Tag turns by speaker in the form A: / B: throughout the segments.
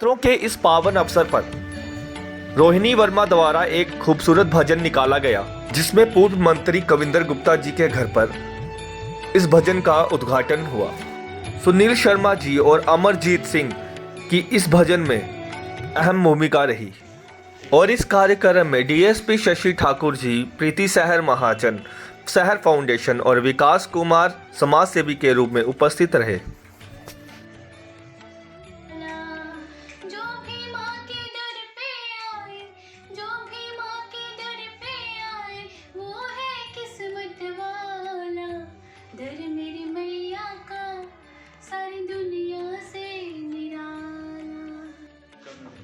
A: नवरात्रों के इस पावन अवसर पर रोहिणी वर्मा द्वारा एक खूबसूरत भजन निकाला गया, जिसमें पूर्व मंत्री कविंदर गुप्ता जी के घर पर इस भजन का उद्घाटन हुआ। सुनील शर्मा जी और अमरजीत सिंह की इस भजन में अहम भूमिका रही और इस कार्यक्रम में डीएसपी शशि ठाकुर जी, प्रीति सहर महाजन, सहर फाउंडेशन और विकास कुमार समाज सेवी के रूप में उपस्थित रहे।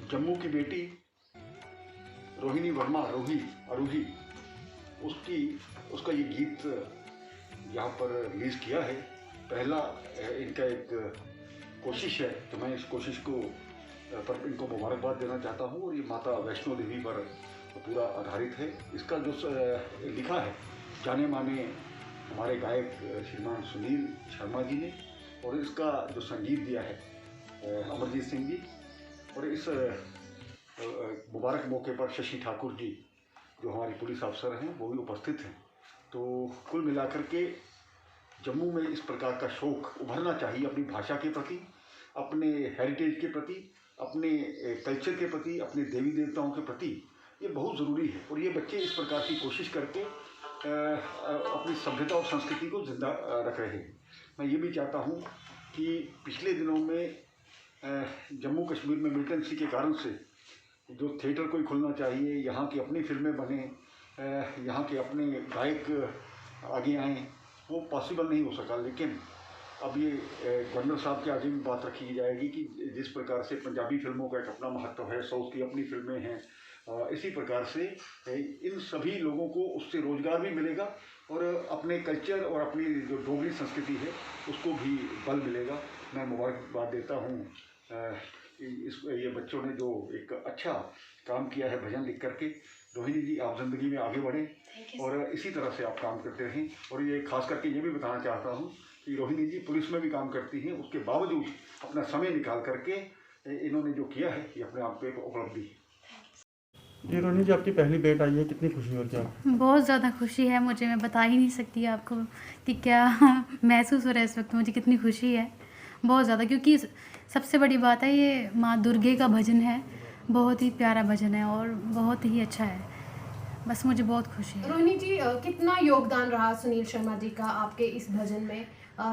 B: जम्मू की बेटी रोहिणी वर्मा आरोही उसका ये गीत यहाँ पर रिलीज किया है। पहला इनका एक कोशिश है, तो मैं इस कोशिश को पर इनको मुबारकबाद देना चाहता हूँ। और ये माता वैष्णो देवी पर पूरा आधारित है। इसका जो लिखा है जाने माने हमारे गायक श्रीमान सुनील शर्मा जी ने, और इसका जो संगीत दिया है अमरजीत सिंह जी। और इस मुबारक मौके पर शशि ठाकुर जी जो हमारे पुलिस अफसर हैं वो भी उपस्थित हैं। तो कुल मिलाकर के जम्मू में इस प्रकार का शौक उभरना चाहिए अपनी भाषा के प्रति, अपने हेरिटेज के प्रति, अपने कल्चर के प्रति, अपने देवी देवताओं के प्रति। ये बहुत ज़रूरी है और ये बच्चे इस प्रकार की कोशिश करके अपनी सभ्यता और संस्कृति को जिंदा रख रहे हैं। मैं ये भी चाहता हूँ कि पिछले दिनों में जम्मू कश्मीर में मिलिटेंसी के कारण से जो थिएटर कोई खुलना चाहिए, यहाँ की अपनी फिल्में बने, यहाँ के अपने गायक आगे आएँ, वो पॉसिबल नहीं हो सका। लेकिन अब ये गवर्नर साहब के आगे भी बात रखी जाएगी कि जिस प्रकार से पंजाबी फिल्मों का एक अपना महत्व है, साउथ की अपनी फिल्में हैं, इसी प्रकार से इन सभी लोगों को उससे रोज़गार भी मिलेगा और अपने कल्चर और अपनी जो डोगरी संस्कृति है उसको भी बल मिलेगा। मैं मुबारकबाद देता हूँ ये बच्चों ने जो एक अच्छा काम किया है भजन लिख करके। रोहिणी जी, आप ज़िंदगी में आगे बढ़ें और इसी तरह से आप काम करते रहें। और ये खास करके ये भी बताना चाहता हूँ कि रोहिणी जी पुलिस में भी काम करती हैं, उसके बावजूद अपना समय निकाल करके इन्होंने जो किया है ये अपने आप पे एक उपलब्धि है।
C: जी रोहिणी जी, आपकी पहली बेट आई है, कितनी खुशी और क्या?
D: बहुत ज़्यादा खुशी है मुझे, मैं बता ही नहीं सकती आपको कि क्या महसूस हो रहा है इस वक्त। मुझे कितनी खुशी है, बहुत ज़्यादा, क्योंकि सबसे बड़ी बात है ये माँ दुर्गे का भजन है। बहुत ही प्यारा भजन है और बहुत ही अच्छा है। बस मुझे बहुत खुशी है।
E: रोहिणी जी, कितना योगदान रहा सुनील शर्मा जी का आपके इस भजन में?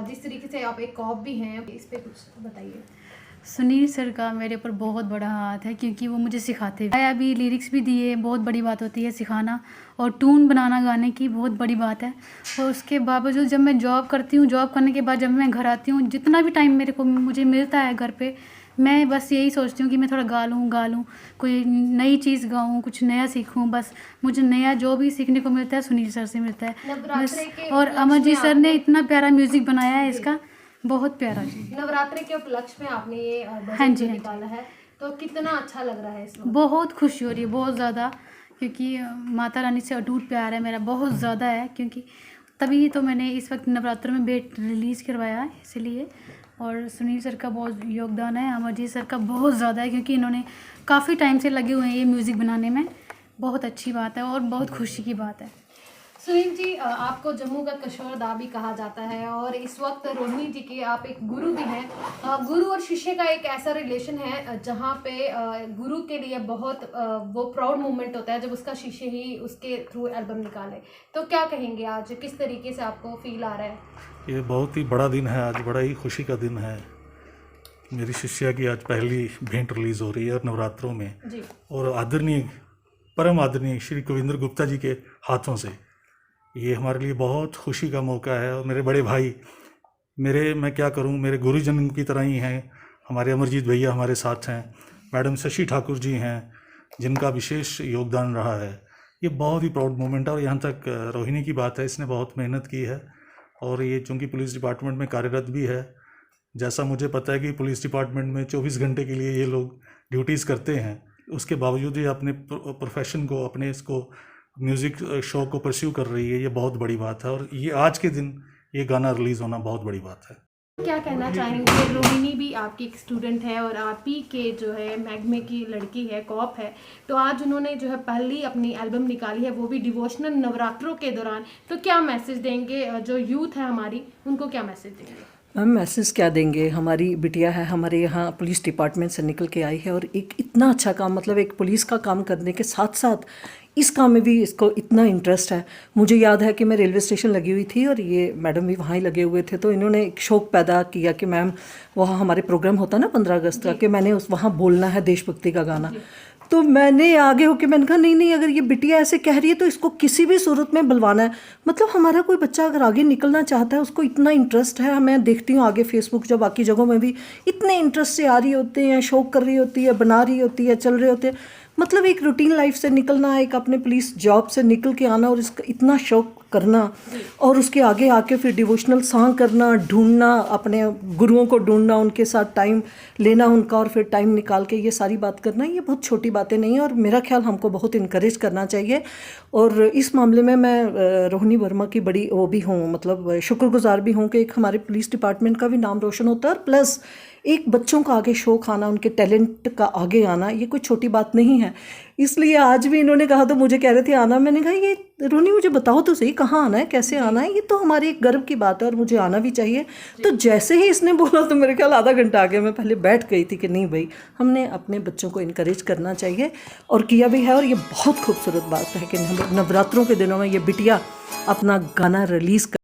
E: जिस तरीके से आप एक कॉप भी हैं, इस पे कुछ बताइए।
D: सुनील सर का मेरे ऊपर बहुत बड़ा हाथ है, क्योंकि वो मुझे सिखाते हैं। अभी लिरिक्स भी दिए, बहुत बड़ी बात होती है सिखाना, और टून बनाना गाने की बहुत बड़ी बात है। और उसके बावजूद जब मैं जॉब करती हूँ, जॉब करने के बाद जब मैं घर आती हूँ, जितना भी टाइम मुझे मिलता है घर पे, मैं बस यही सोचती हूँ कि मैं थोड़ा गा लूँ, कोई नई चीज़ गाऊँ, कुछ नया सीखूँ। बस मुझे नया जो भी सीखने को मिलता है सुनील सर से मिलता है बस। और अमरजीत सर ने इतना प्यारा म्यूज़िक बनाया है इसका, बहुत प्यारा जी।
E: नवरात्रि के उपलक्ष्य में आपने ये भजन निकाला है, तो कितना अच्छा लग रहा है इसमें?
D: बहुत खुशी हो रही है, बहुत ज़्यादा, क्योंकि माता रानी से अटूट प्यार है मेरा, बहुत ज़्यादा है। क्योंकि तभी तो मैंने इस वक्त नवरात्र में बेट रिलीज़ करवाया है, इसलिए। और सुनील सर का बहुत योगदान है, अमरजीत सर का बहुत ज़्यादा है, क्योंकि इन्होंने काफ़ी टाइम से लगे हुए हैं ये म्यूज़िक बनाने में। बहुत अच्छी बात है और बहुत खुशी की बात है।
E: सुनील जी, आपको जम्मू का कशोरदा भी कहा जाता है और इस वक्त रोहिणी जी के आप एक गुरु भी हैं। गुरु और शिष्य का एक ऐसा रिलेशन है जहाँ पे गुरु के लिए बहुत वो प्राउड मोमेंट होता है जब उसका शिष्य ही उसके थ्रू एल्बम निकाले। तो क्या कहेंगे आज, किस तरीके से आपको फील आ रहा है?
C: ये बहुत ही बड़ा दिन है आज, बड़ा ही खुशी का दिन है। मेरी शिष्या की आज पहली भेंट रिलीज़ हो रही है नवरात्रों में
E: जी।
C: और आदरणीय, परम आदरणीय श्री कविंदर गुप्ता जी के हाथों से। ये हमारे लिए बहुत खुशी का मौका है। और मेरे बड़े भाई, मैं क्या करूं, मेरे गुरुजन की तरह ही हैं। हमारे अमरजीत भैया हमारे साथ हैं, मैडम शशि ठाकुर जी हैं जिनका विशेष योगदान रहा है। ये बहुत ही प्राउड मोमेंट है। और यहाँ तक रोहिणी की बात है, इसने बहुत मेहनत की है और ये चूँकि पुलिस डिपार्टमेंट में कार्यरत भी है, जैसा मुझे पता है कि पुलिस डिपार्टमेंट में 24 घंटे के लिए ये लोग ड्यूटीज़ करते हैं, उसके बावजूद ये अपने प्रोफेशन को, अपने इसको म्यूज़िक शो को परस्यू कर रही है। ये बहुत बड़ी बात है और ये आज के दिन ये गाना रिलीज़ होना बहुत बड़ी बात है।
E: क्या कहना चाहेंगे? रोहिणी भी आपकी एक स्टूडेंट है और आप ही के जो है मैगमे की लड़की है, कॉप है, तो आज उन्होंने जो है पहली अपनी एल्बम निकाली है, वो भी डिवोशनल नवरात्रों के दौरान। तो क्या मैसेज देंगे जो यूथ है हमारी, उनको क्या मैसेज देंगे?
F: मैम मैसेज क्या देंगे, हमारी बिटिया है, हमारे यहाँ पुलिस डिपार्टमेंट से निकल के आई है और एक इतना अच्छा काम, मतलब एक पुलिस का काम करने के साथ साथ इस काम में भी इसको इतना इंटरेस्ट है। मुझे याद है कि मैं रेलवे स्टेशन लगी हुई थी और ये मैडम भी वहाँ ही लगे हुए थे, तो इन्होंने एक शौक़ पैदा किया कि मैम वहाँ हमारे प्रोग्राम होता ना 15 अगस्त का, कि मैंने उस वहाँ बोलना है देशभक्ति का गाना। तो मैंने आगे होकर मैंने कहा नहीं नहीं, अगर ये बिटिया ऐसे कह रही है तो इसको किसी भी सूरत में बुलवाना है। मतलब हमारा कोई बच्चा अगर आगे निकलना चाहता है, उसको इतना इंटरेस्ट है, मैं देखती हूँ आगे फेसबुक जो बाकी जगहों में भी इतने इंटरेस्ट से आ रही होते हैं, शौक़ कर रही होती है, बना रही होती है, चल रहे होते हैं। मतलब एक रूटीन लाइफ से निकलना, एक अपने पुलिस जॉब से निकल के आना और इसका इतना शौक़ करना और उसके आगे आके फिर डिवोशनल सॉन्ग करना, ढूंढना, अपने गुरुओं को ढूंढना, उनके साथ टाइम लेना उनका और फिर टाइम निकाल के ये सारी बात करना, ये बहुत छोटी बातें नहीं है और मेरा ख्याल हमको बहुत इनकरेज करना चाहिए। और इस मामले में मैं रोहिणी वर्मा की बड़ी वो भी हूँ, मतलब शुक्रगुजार भी हूँ कि एक हमारे पुलिस डिपार्टमेंट का भी नाम रोशन होता है और प्लस एक बच्चों का आगे शौक़ आना, उनके टैलेंट का आगे आना, ये कोई छोटी बात नहीं है। इसलिए आज भी इन्होंने कहा तो मुझे कह रहे थे आना, मैंने कहा ये रोनी मुझे बताओ तो सही कहाँ आना है, कैसे आना है, ये तो हमारी एक गर्व की बात है और मुझे आना भी चाहिए। तो जैसे ही इसने बोला तो मेरे ख्याल आधा घंटा आगे मैं पहले बैठ गई थी कि नहीं भाई, हमने अपने बच्चों को इनकरेज करना चाहिए और किया भी है। और ये बहुत खूबसूरत बात है कि नवरात्रों के दिनों में ये बिटिया अपना गाना रिलीज़